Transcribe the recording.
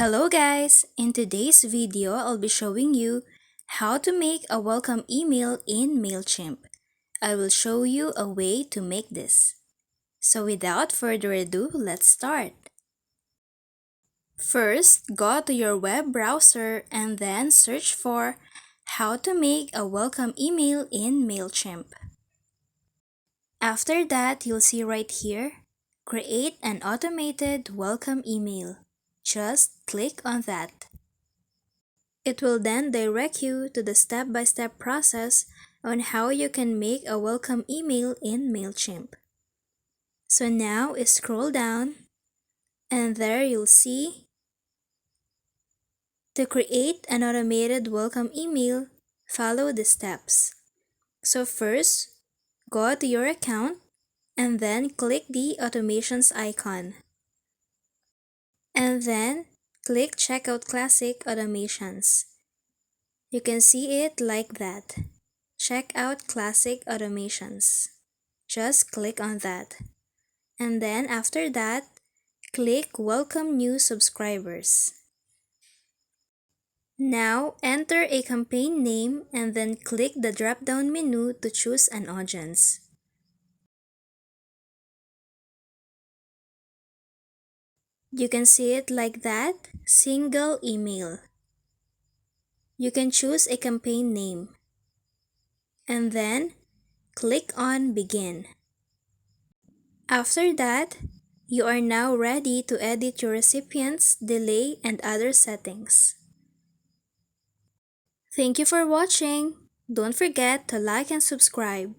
Hello guys! In today's video, I'll be showing you how to make a welcome email in Mailchimp. I will show you a way to make this. So without further ado, let's start. First, go to your web browser and then search for how to make a welcome email in Mailchimp. After that, you'll see right here, create an automated welcome email. Just click on that. It will then direct you to the step-by-step process on how you can make a welcome email in Mailchimp. So now scroll down and there you'll see to create an automated welcome email, follow the steps. So first, go to your account and then click the automations icon. And then click Checkout Classic Automations. You can see it like that. Check out Classic Automations. Just click on that. And then after that, click Welcome New Subscribers. Now enter a campaign name and then click the drop-down menu to choose an audience. You can see it like that, single email. You can choose a campaign name. And then click on Begin. After that, you are now ready to edit your recipient's delay and other settings. Thank you for watching. Don't forget to like and subscribe.